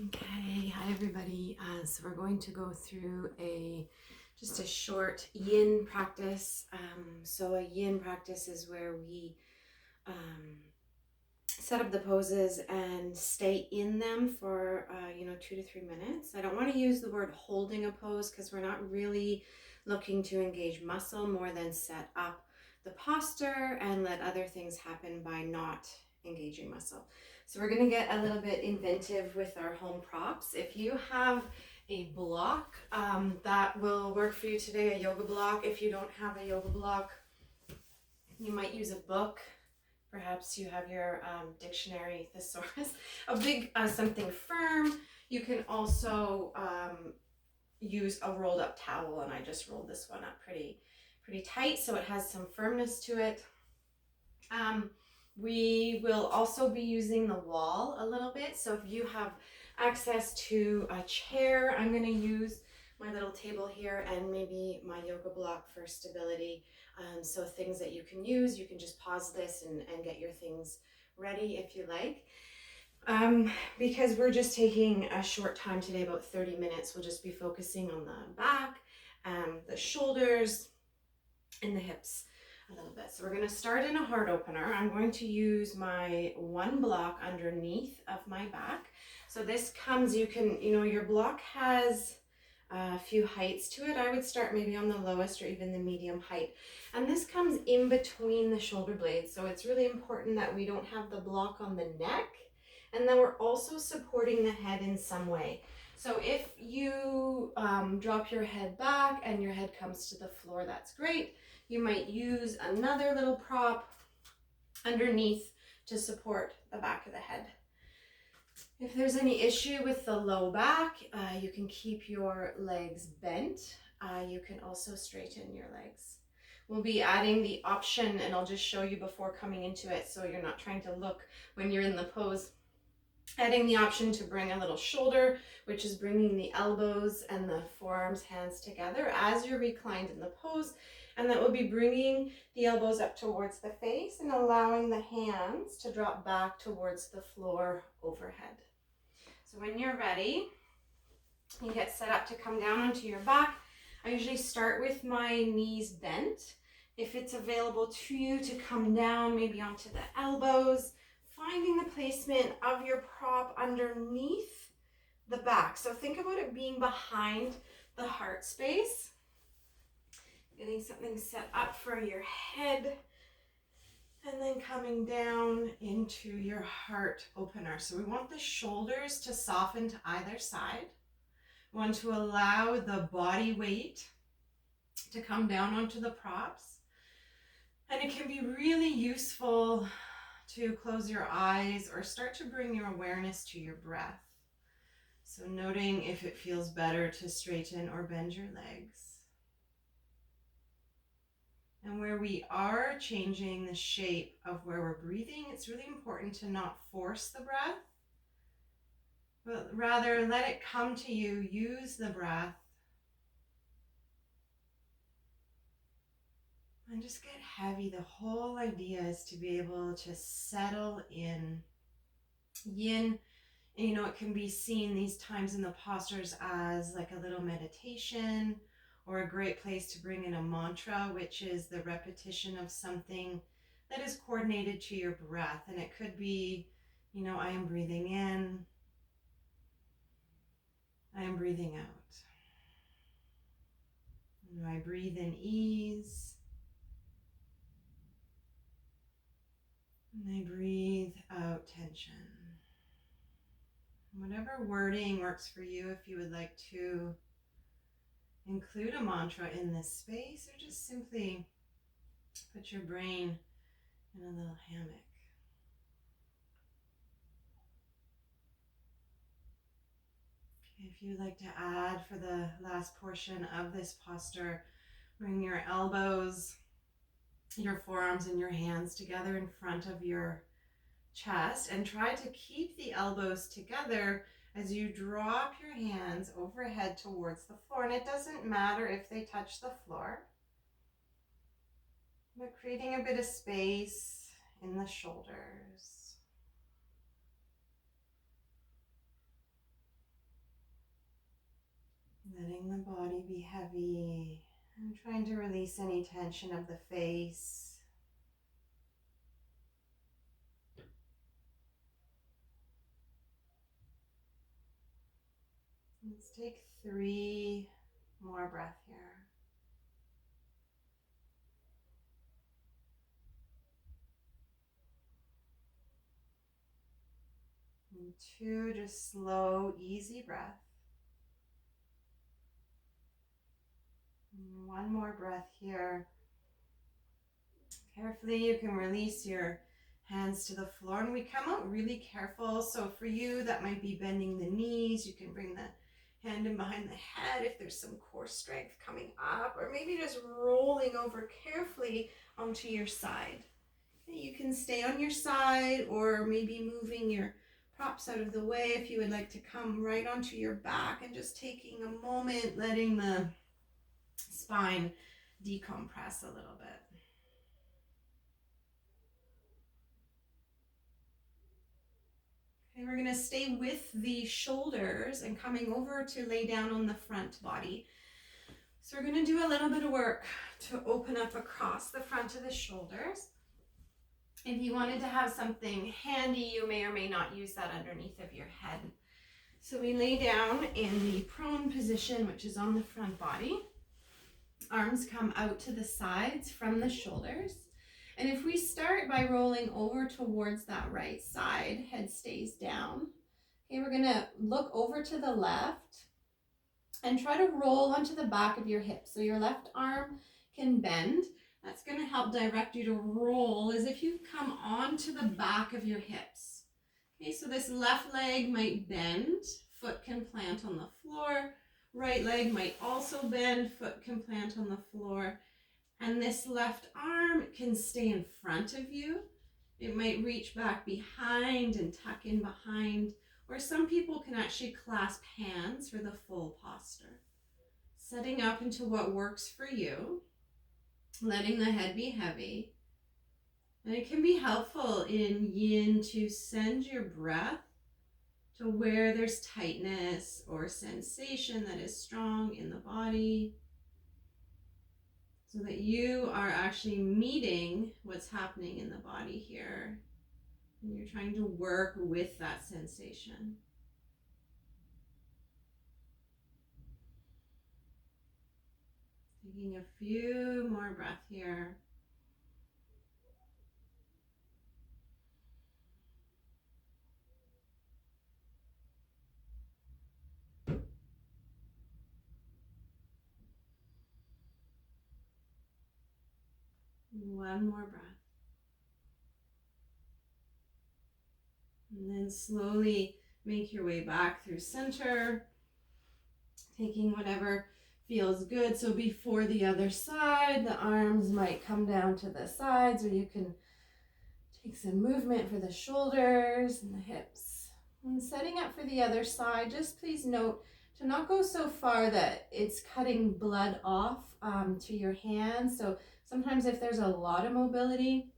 Okay, hi everybody. So we're going to go through just a short yin practice. So a yin practice is where we set up the poses and stay in them for 2 to 3 minutes. I don't want to use the word holding a pose because we're not really looking to engage muscle more than set up the posture and let other things happen by not engaging muscle. So we're going to get a little bit inventive with our home props. If you have a block that will work for you today, a yoga block. If you don't have a yoga block, you might use a book. Perhaps you have your dictionary, thesaurus, a big something firm. You can also use a rolled up towel, and I just rolled this one up pretty tight so it has some firmness to it. We will also be using the wall a little bit, so if you have access to a chair, I'm going to use my little table here and maybe my yoga block for stability. So things that you can use, you can just pause this and get your things ready if you like. Because we're just taking a short time today, about 30 minutes, we'll just be focusing on the back, the shoulders, and the hips a little bit. So we're going to start in a heart opener. I'm going to use my one block underneath of my back. So this comes, your block has a few heights to it. I would start maybe on the lowest or even the medium height. And this comes in between the shoulder blades. So it's really important that we don't have the block on the neck. And then we're also supporting the head in some way. So if you drop your head back and your head comes to the floor, that's great. You might use another little prop underneath to support the back of the head. If there's any issue with the low back, you can keep your legs bent. You can also straighten your legs. We'll be adding the option, and I'll just show you before coming into it so you're not trying to look when you're in the pose. Adding the option to bring a little shoulder, which is bringing the elbows and the forearms, hands together as you're reclined in the pose. And that will be bringing the elbows up towards the face and allowing the hands to drop back towards the floor overhead. So when you're ready, you get set up to come down onto your back. I usually start with my knees bent. If it's available to you to come down, maybe onto the elbows, finding the placement of your prop underneath the back. So think about it being behind the heart space. Getting something set up for your head, and then coming down into your heart opener. So we want the shoulders to soften to either side. We want to allow the body weight to come down onto the props. And it can be really useful to close your eyes or start to bring your awareness to your breath. So noting if it feels better to straighten or bend your legs. And where we are changing the shape of where we're breathing, it's really important to not force the breath, but rather let it come to you. Use the breath. And just get heavy. The whole idea is to be able to settle in. Yin, it can be seen these times in the postures as like a little meditation, or a great place to bring in a mantra, which is the repetition of something that is coordinated to your breath. And it could be, I am breathing in, I am breathing out. And I breathe in ease, and I breathe out tension. Whatever wording works for you, if you would like to include a mantra in this space, or just simply put your brain in a little hammock. If you'd like to add for the last portion of this posture, bring your elbows, your forearms, and your hands together in front of your chest, and try to keep the elbows together as you drop your hands overhead towards the floor. And it doesn't matter if they touch the floor, but creating a bit of space in the shoulders. Letting the body be heavy. I'm trying to release any tension of the face. Let's take 3 more breaths here. And 2 just slow, easy breath. And 1 more breath here. Carefully, you can release your hands to the floor, and we come out really careful. So for you, that might be bending the knees. You can bring the hand in behind the head if there's some core strength coming up, or maybe just rolling over carefully onto your side. You can stay on your side, or maybe moving your props out of the way if you would like to come right onto your back, and just taking a moment, letting the spine decompress a little bit. Okay, we're going to stay with the shoulders and coming over to lay down on the front body. So we're going to do a little bit of work to open up across the front of the shoulders. If you wanted to have something handy, you may or may not use that underneath of your head. So we lay down in the prone position, which is on the front body. Arms come out to the sides from the shoulders. And if we start by rolling over towards that right side, head stays down. Okay, we're gonna look over to the left and try to roll onto the back of your hip. So your left arm can bend. That's gonna help direct you to roll as if you come onto the back of your hips. Okay, so this left leg might bend, foot can plant on the floor. Right leg might also bend, foot can plant on the floor. And this left arm can stay in front of you. It might reach back behind and tuck in behind, or some people can actually clasp hands for the full posture. Setting up into what works for you, letting the head be heavy. And it can be helpful in yin to send your breath to where there's tightness or sensation that is strong in the body, so that you are actually meeting what's happening in the body here. And you're trying to work with that sensation. Taking a few more breaths here. One more breath. And then slowly make your way back through center, taking whatever feels good. So before the other side, the arms might come down to the sides, or you can take some movement for the shoulders and the hips. And setting up for the other side, just please note to not go so far that it's cutting blood off to your hands. So sometimes if there's a lot of mobility,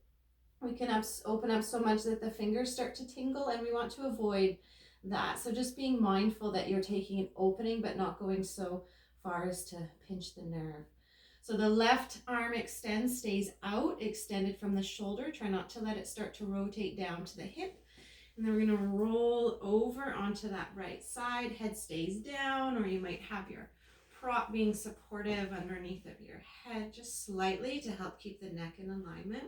we can open up so much that the fingers start to tingle, and we want to avoid that. So just being mindful that you're taking an opening but not going so far as to pinch the nerve. So the left arm extends, stays out, extended from the shoulder. Try not to let it start to rotate down to the hip. And then we're going to roll over onto that right side. Head stays down, or you might have your prop being supportive underneath of your head just slightly to help keep the neck in alignment.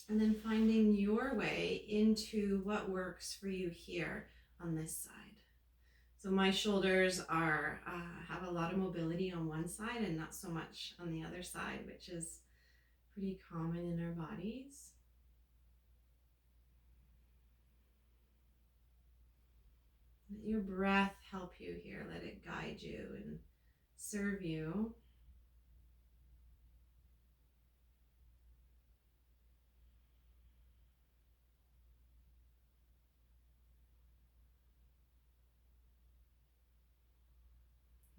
And then finding your way into what works for you here on this side. So my shoulders are have a lot of mobility on one side and not so much on the other side, which is pretty common in our bodies. Let your breath help you here. Let it guide you and serve you.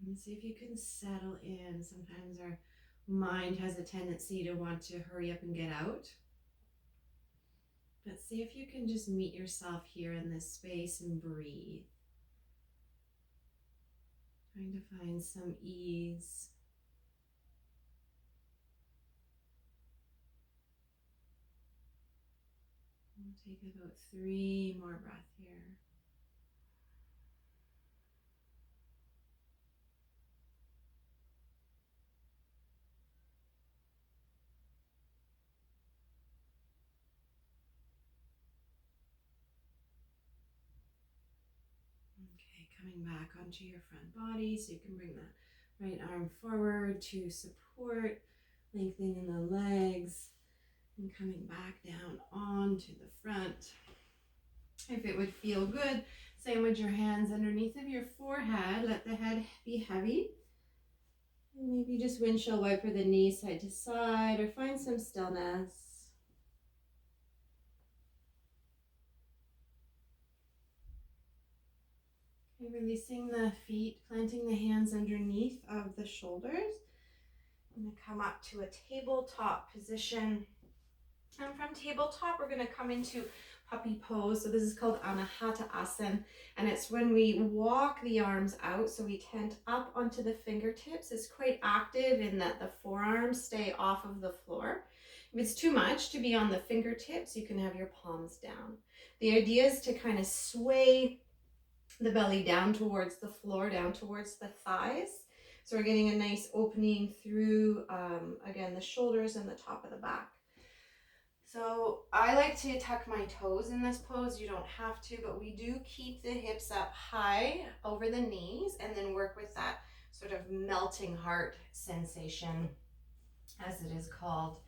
And see if you can settle in. Sometimes our mind has a tendency to want to hurry up and get out. But see if you can just meet yourself here in this space and breathe. Trying to find some ease. We'll take about 3 more breaths here. Okay, coming back onto your front body, so you can bring that right arm forward to support, lengthening the legs, and coming back down onto the front. If it would feel good, sandwich your hands underneath of your forehead, let the head be heavy. And maybe just windshield wiper the knees side to side, or find some stillness. Okay, releasing the feet, planting the hands underneath of the shoulders. I'm going to come up to a tabletop position. And from tabletop, we're going to come into puppy pose. So this is called Anahata Asana. And it's when we walk the arms out. So we tent up onto the fingertips. It's quite active in that the forearms stay off of the floor. If it's too much to be on the fingertips, you can have your palms down. The idea is to kind of sway the belly down towards the floor, down towards the thighs. So we're getting a nice opening through, again, the shoulders and the top of the back. So I like to tuck my toes in this pose. You don't have to, but we do keep the hips up high over the knees and then work with that sort of melting heart sensation, as it is called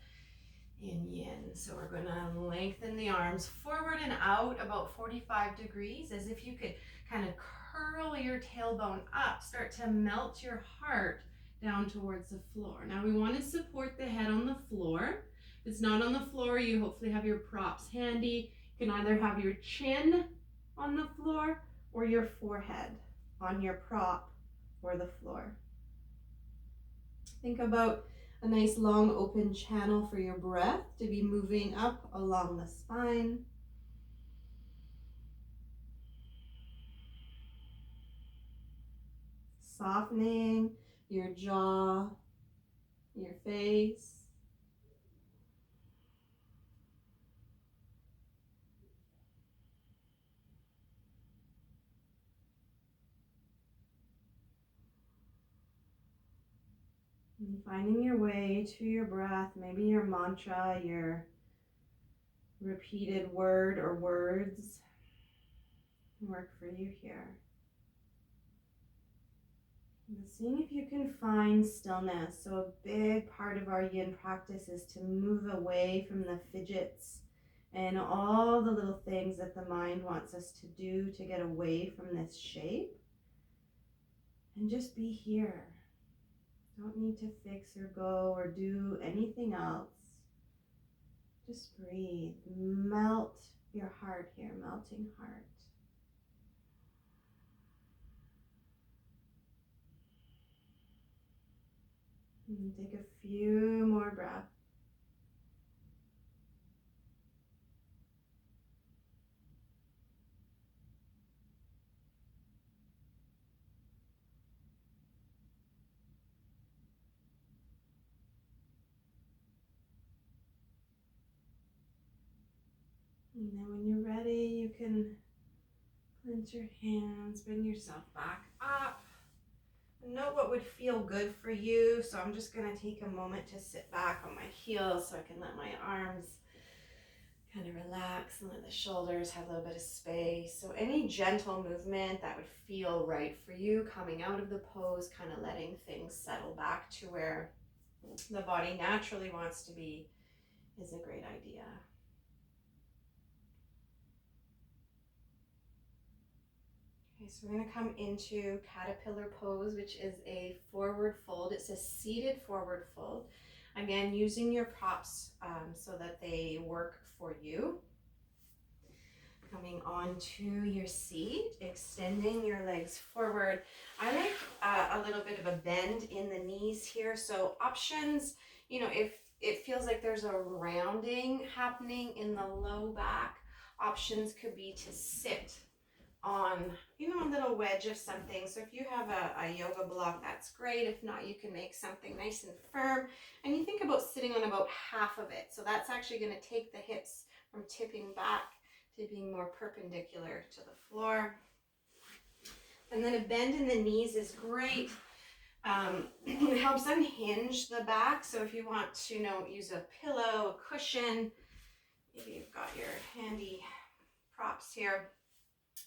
in yin. So we're going to lengthen the arms forward and out about 45 degrees, as if you could kind of curl your tailbone up, start to melt your heart down towards the floor. Now we want to support the head on the floor. If it's not on the floor, you hopefully have your props handy. You can either have your chin on the floor or your forehead on your prop or the floor. Think about a nice long open channel for your breath to be moving up along the spine. Softening your jaw, your face. And finding your way to your breath, maybe your mantra, your repeated word or words work for you here. And seeing if you can find stillness. So a big part of our yin practice is to move away from the fidgets and all the little things that the mind wants us to do to get away from this shape. And just be here. Don't need to fix or go or do anything else. Just breathe. Melt your heart here, melting heart. And take a few more breaths. And then when you're ready, you can clench your hands, bring yourself back up. Note what would feel good for you. So I'm just going to take a moment to sit back on my heels so I can let my arms kind of relax and let the shoulders have a little bit of space. So any gentle movement that would feel right for you coming out of the pose, kind of letting things settle back to where the body naturally wants to be, is a great idea. Okay, so we're going to come into caterpillar pose, which is a forward fold. It's a seated forward fold. Again, using your props so that they work for you. Coming onto your seat, extending your legs forward. I like a little bit of a bend in the knees here. So options, if it feels like there's a rounding happening in the low back, options could be to sit on, a little wedge of something. So if you have a yoga block, that's great. If not, you can make something nice and firm. And you think about sitting on about half of it. So that's actually going to take the hips from tipping back to being more perpendicular to the floor. And then a bend in the knees is great. It helps unhinge the back. So if you want to, use a pillow, a cushion, maybe you've got your handy props here.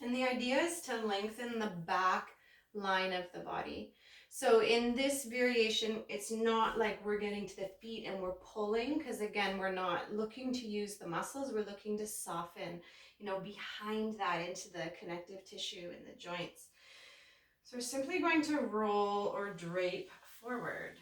And the idea is to lengthen the back line of the body. So in this variation, it's not like we're getting to the feet and we're pulling, because again, we're not looking to use the muscles. We're looking to soften, behind that into the connective tissue in the joints. So we're simply going to roll or drape forward.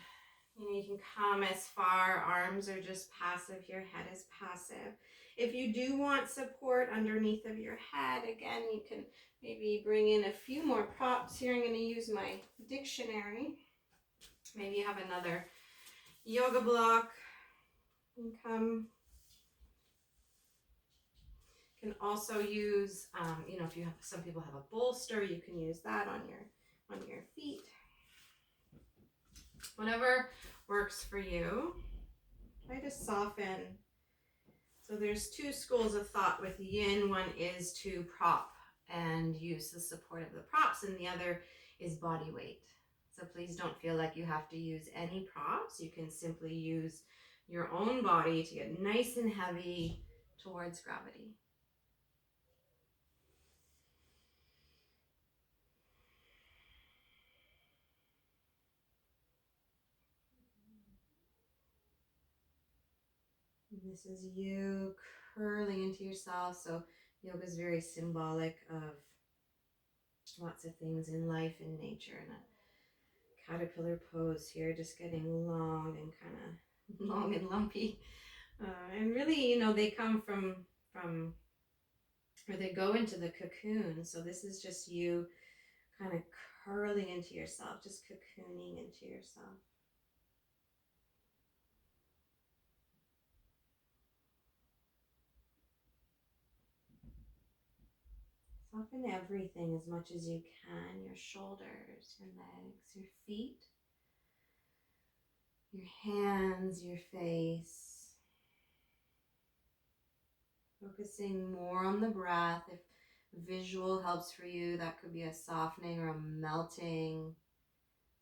You can come as far, arms are just passive, your head is passive. If you do want support underneath of your head, again, you can maybe bring in a few more props here. I'm going to use my dictionary. Maybe you have another yoga block. You can also use, if you have, some people have a bolster, you can use that on your feet. Whatever works for you. Try to soften. So there's two schools of thought with yin. One is to prop and use the support of the props, and the other is body weight. So please don't feel like you have to use any props. You can simply use your own body to get nice and heavy towards gravity. And this is you curling into yourself. So yoga is very symbolic of lots of things in life and nature, and a caterpillar pose here, just getting long and kind of long and lumpy. And really, they come from, or they go into the cocoon. So this is just you kind of curling into yourself, just cocooning into yourself. Soften everything as much as you can, your shoulders, your legs, your feet, your hands, your face. Focusing more on the breath. If visual helps for you, that could be a softening or a melting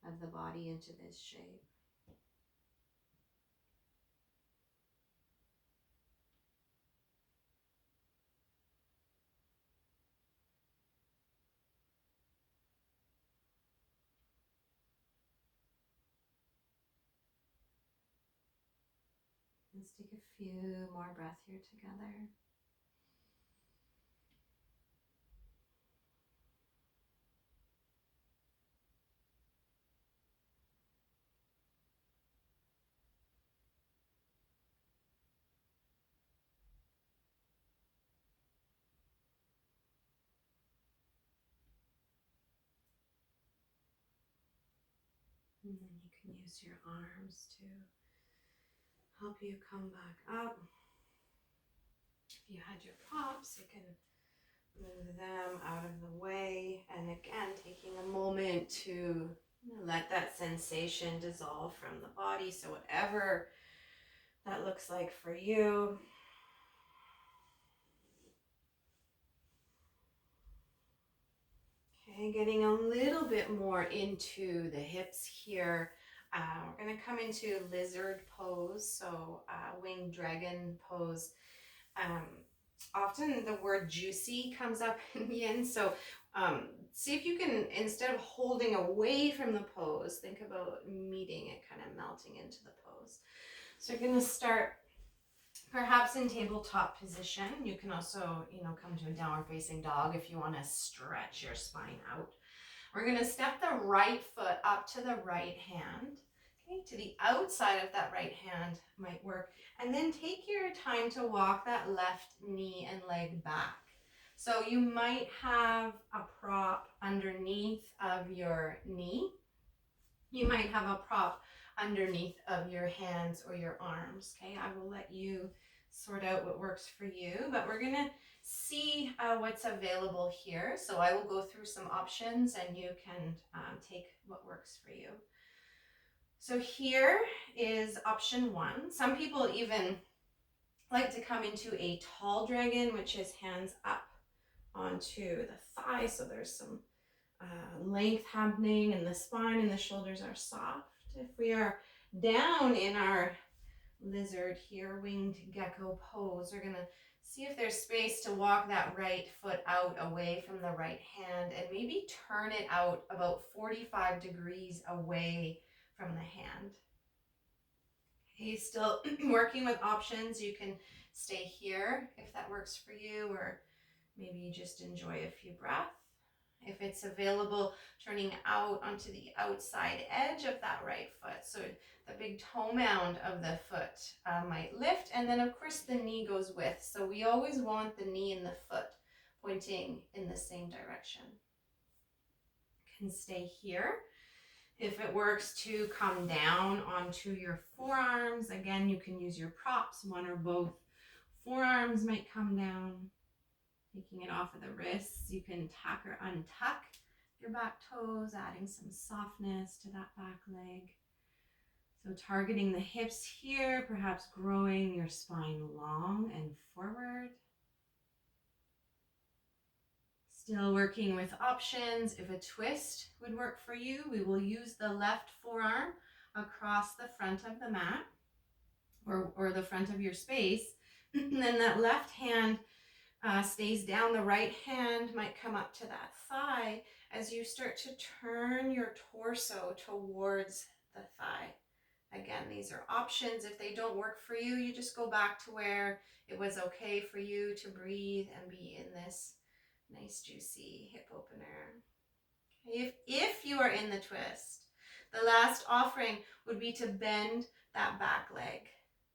of the body into this shape. Let's take a few more breaths here together. And then you can use your arms to help you come back up. If you had your props, you can move them out of the way. And again, taking a moment to let that sensation dissolve from the body. So whatever that looks like for you. Okay, getting a little bit more into the hips here. We're going to come into lizard pose, so winged dragon pose. Often the word juicy comes up in yin, so see if you can, instead of holding away from the pose, think about meeting it, kind of melting into the pose. So you're going to start perhaps in tabletop position. You can also, come to a downward facing dog if you want to stretch your spine out. We're going to step the right foot up to the right hand. Okay, to the outside of that right hand might work. And then take your time to walk that left knee and leg back. So you might have a prop underneath of your knee. You might have a prop underneath of your hands or your arms. Okay, I will let you sort out what works for you, but we're gonna see what's available here. So I will go through some options and you can take what works for you. So here is option one. Some people even like to come into a tall dragon, which is hands up onto the thigh. So there's some length happening and the spine and the shoulders are soft. If we are down in our lizard here, winged gecko pose, we're gonna see if there's space to walk that right foot out away from the right hand and maybe turn it out about 45 degrees away from the hand. Okay, still working with options. You can stay here if that works for you, or maybe you just enjoy a few breaths. If it's available, turning out onto the outside edge of that right foot. So the big toe mound of the foot might lift, and then of course the knee goes with. So we always want the knee and the foot pointing in the same direction. You can stay here. If it works to come down onto your forearms, again, you can use your props, one or both forearms might come down. Taking it off of the wrists, you can tuck or untuck your back toes, adding some softness to that back leg. So targeting the hips here, perhaps growing your spine long and forward. Still working with options. If a twist would work for you, we will use the left forearm across the front of the mat or the front of your space. And then that left hand stays down. The right hand might come up to that thigh as you start to turn your torso towards the thigh. Again, these are options. If they don't work for you, you just go back to where it was okay for you to breathe and be in this nice juicy hip opener. If you are in the twist, the last offering would be to bend that back leg.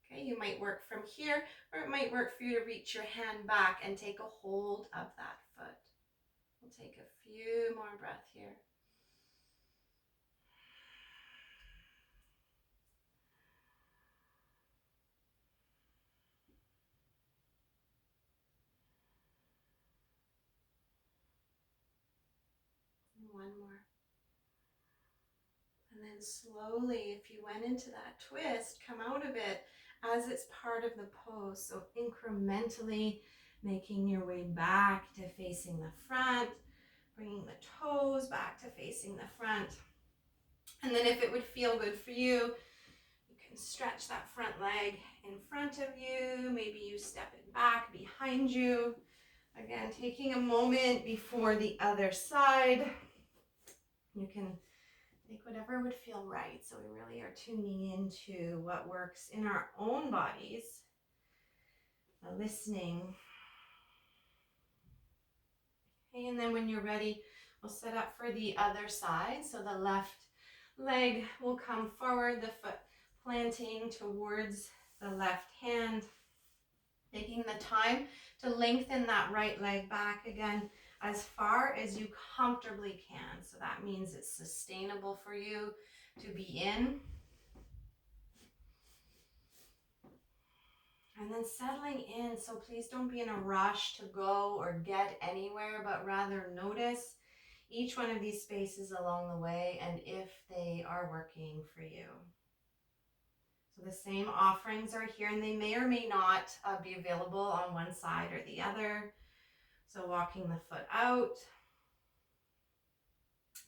Okay, you might work from here, or it might work for you to reach your hand back and take a hold of that foot. We'll take a few more breaths here. One more. And then slowly, if you went into that twist, come out of it as it's part of the pose. So incrementally making your way back to facing the front, bringing the toes back to facing the front. And then if it would feel good for you, you can stretch that front leg in front of you. Maybe you step it back behind you. Again, taking a moment before the other side. You can take whatever would feel right. So we really are tuning into what works in our own bodies, listening. Okay, and then when you're ready, we'll set up for the other side. So the left leg will come forward, the foot planting towards the left hand. Taking the time to lengthen that right leg back again as far as you comfortably can. So that means it's sustainable for you to be in. And then settling in. So please don't be in a rush to go or get anywhere, but rather notice each one of these spaces along the way and if they are working for you. So the same offerings are here, and they may or may not be available on one side or the other. So walking the foot out,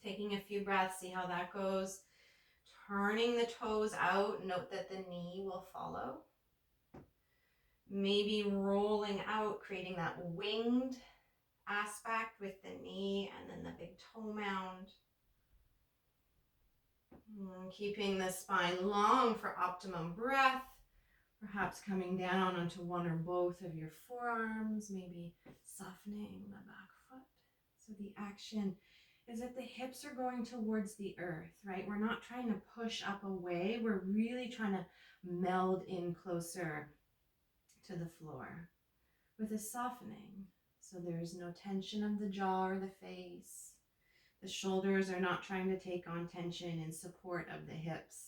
taking a few breaths, see how that goes. Turning the toes out, note that the knee will follow. Maybe rolling out, creating that winged aspect with the knee and then the big toe mound. Keeping the spine long for optimum breath. Perhaps coming down onto one or both of your forearms, maybe softening the back foot. So the action is that the hips are going towards the earth, right? We're not trying to push up away. We're really trying to meld in closer to the floor with a softening. So there's no tension of the jaw or the face. The shoulders are not trying to take on tension in support of the hips.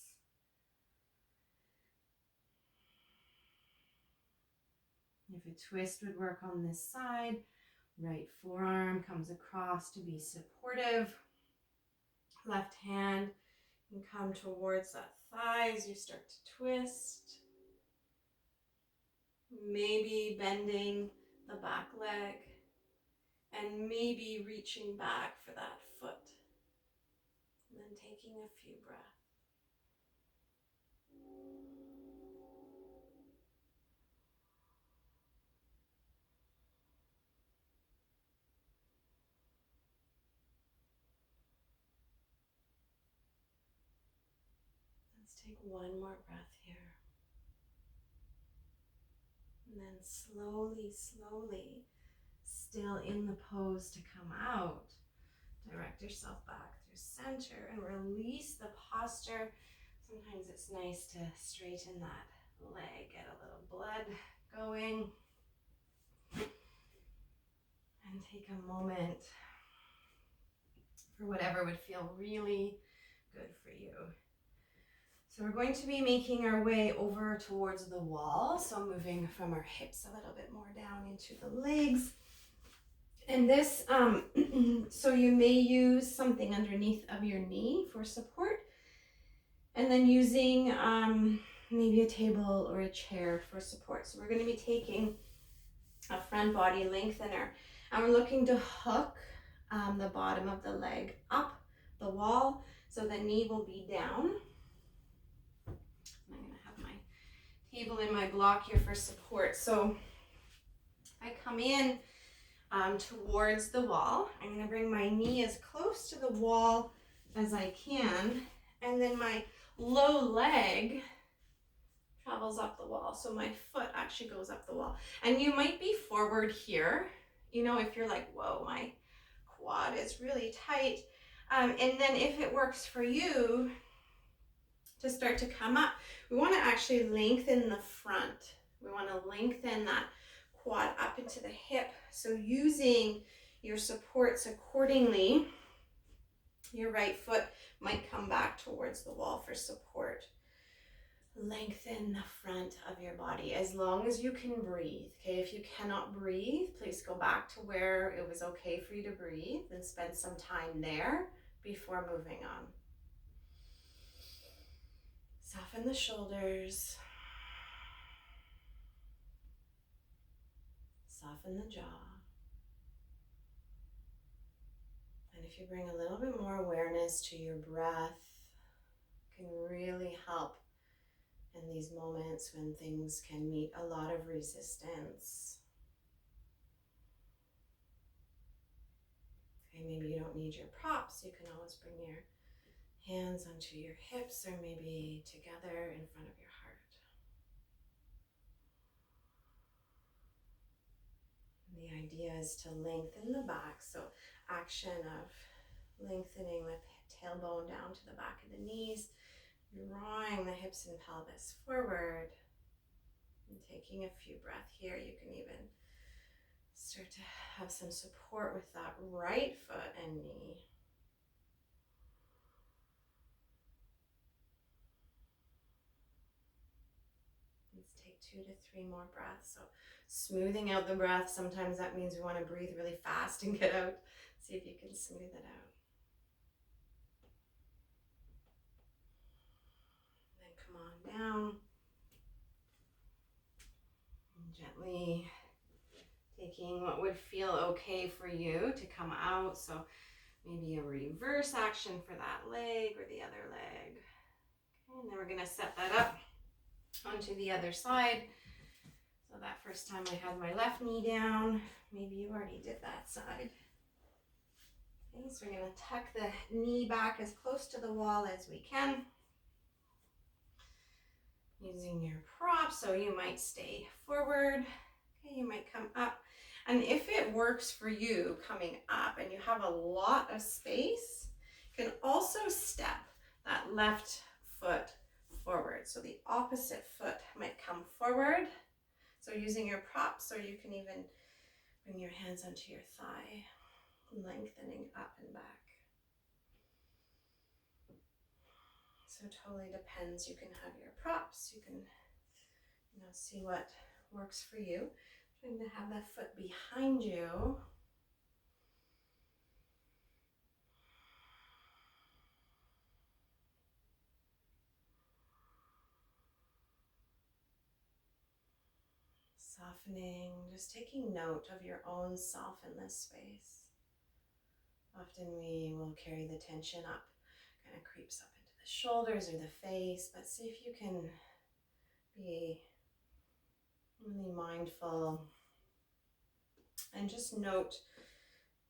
If a twist would work on this side, right forearm comes across to be supportive. Left hand can come towards that thigh as you start to twist. Maybe bending the back leg and maybe reaching back for that foot. And then taking a few breaths. Let's take one more breath here. And then slowly, slowly, still in the pose to come out, direct yourself back through center and release the posture. Sometimes it's nice to straighten that leg, get a little blood going. And take a moment for whatever would feel really good for you. So we're going to be making our way over towards the wall. So moving from our hips a little bit more down into the legs. And this, so you may use something underneath of your knee for support. And then using maybe a table or a chair for support. So we're going to be taking a front body lengthener. And we're looking to hook the bottom of the leg up the wall. So the knee will be down. I'm going to have my table in my block here for support. So I come in towards the wall. I'm going to bring my knee as close to the wall as I can. And then my low leg travels up the wall. So my foot actually goes up the wall. And you might be forward here. You know, if you're like, whoa, my quad is really tight. And then if it works for you to start to come up, we want to actually lengthen the front. We want to lengthen that quad up into the hip. So using your supports accordingly, your right foot might come back towards the wall for support. Lengthen the front of your body as long as you can breathe. Okay, if you cannot breathe, please go back to where it was okay for you to breathe and spend some time there before moving on. Soften the shoulders. Soften the jaw. And if you bring a little bit more awareness to your breath, it can really help in these moments when things can meet a lot of resistance. Okay, maybe you don't need your props. You can always bring your hands onto your hips or maybe together in front of your heart. And the idea is to lengthen the back. So action of lengthening the tailbone down to the back of the knees, drawing the hips and pelvis forward, and taking a few breaths here. You can even start to have some support with that right foot and knee. Let's take 2 to 3 more breaths. So smoothing out the breath, sometimes that means we want to breathe really fast and get out. See if you can smooth it out. Then come on down. And gently taking what would feel okay for you to come out. So maybe a reverse action for that leg or the other leg. Okay, and then we're going to set that up onto the other side. So that first time I had my left knee down, maybe you already did that side. Okay, so we're going to tuck the knee back as close to the wall as we can. Using your prop, so you might stay forward. Okay, you might come up. And if it works for you coming up and you have a lot of space, you can also step that left foot forward. So the opposite foot might come forward. So using your props, or you can even bring your hands onto your thigh, lengthening up and back. So it totally depends. You can have your props, you can see what works for you. Going to have that foot behind you. Softening, just taking note of your own self in this space. Often we will carry the tension up, kind of creeps up into the shoulders or the face, but see if you can be really mindful and just note,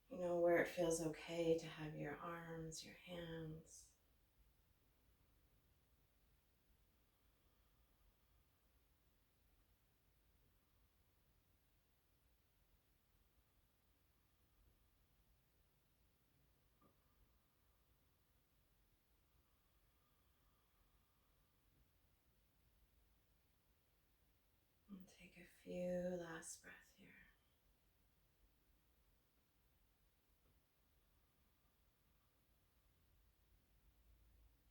where it feels okay to have your arms, your hands. And take a few last breaths here.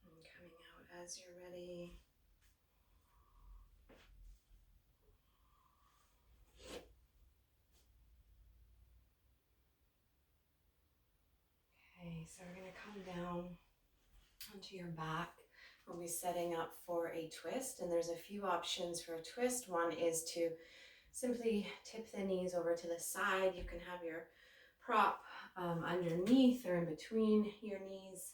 And coming out as you're ready. Okay, so we're going to come down onto your back. We'll be setting up for a twist, and there's a few options for a twist. One is to simply tip the knees over to the side. You can have your prop underneath or in between your knees,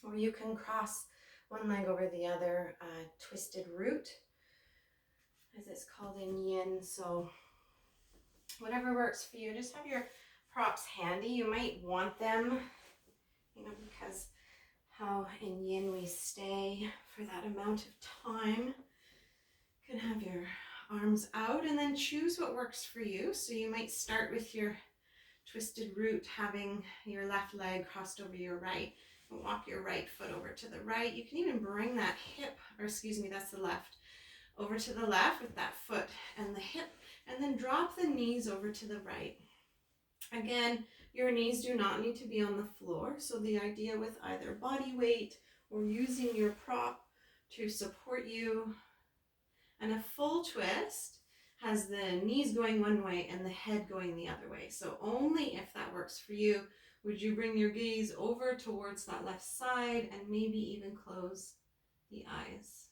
or you can cross one leg over the other, twisted root, as it's called in yin. So whatever works for you, just have your props handy. You might want them, because how in yin we stay for that amount of time. You can have your arms out and then choose what works for you. So you might start with your twisted root, having your left leg crossed over your right. Walk your right foot over to the right. You can even bring that hip, or excuse me, that's the left, over to the left with that foot and the hip, and then drop the knees over to the right. Again, your knees do not need to be on the floor, so the idea with either body weight or using your prop to support you, and a full twist has the knees going one way and the head going the other way. So only if that works for you would you bring your gaze over towards that left side and maybe even close the eyes.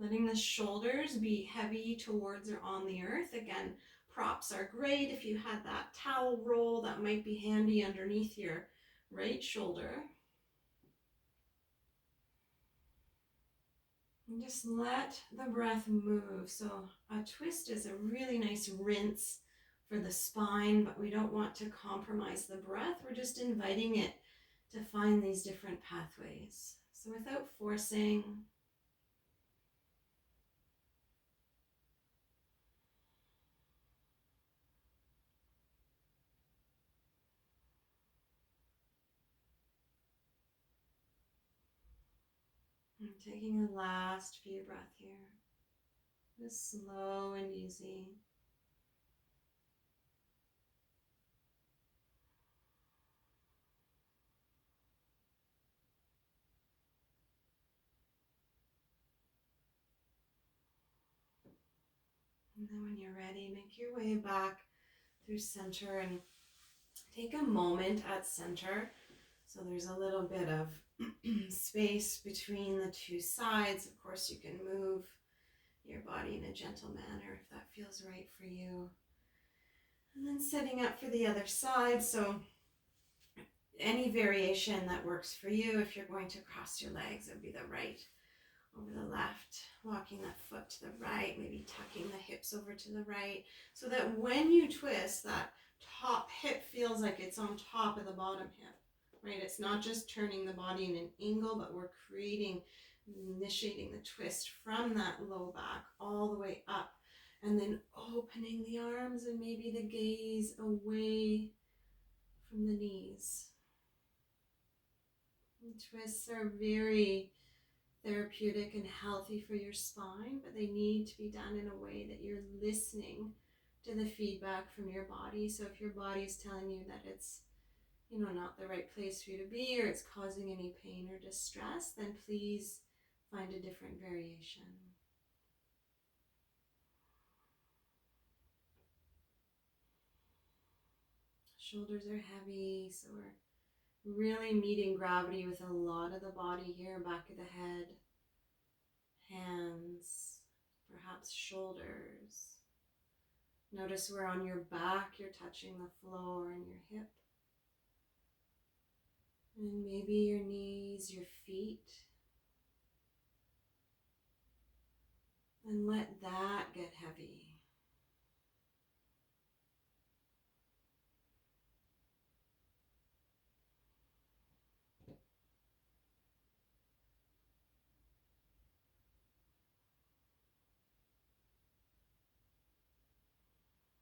Letting the shoulders be heavy towards or on the earth. Again, props are great. If you had that towel roll, that might be handy underneath your right shoulder. And just let the breath move. So a twist is a really nice rinse for the spine, but we don't want to compromise the breath. We're just inviting it to find these different pathways. So without forcing, and taking a last few breaths here. Just slow and easy. And then when you're ready, make your way back through center and take a moment at center. So there's a little bit of space between the two sides. Of course, you can move your body in a gentle manner if that feels right for you. And then setting up for the other side. So any variation that works for you. If you're going to cross your legs, it would be the right over the left, walking that foot to the right, maybe tucking the hips over to the right, so that when you twist, that top hip feels like it's on top of the bottom hip, right? It's not just turning the body in an angle, but we're initiating the twist from that low back all the way up, and then opening the arms and maybe the gaze away from the knees. And twists are very therapeutic and healthy for your spine, but they need to be done in a way that you're listening to the feedback from your body. So if your body is telling you that it's, not the right place for you to be, or it's causing any pain or distress, then please find a different variation. Shoulders are heavy, so we're really meeting gravity with a lot of the body here, back of the head, hands, perhaps shoulders. Notice where on your back you're touching the floor and your hip. And maybe your knees, your feet. And let that get heavy.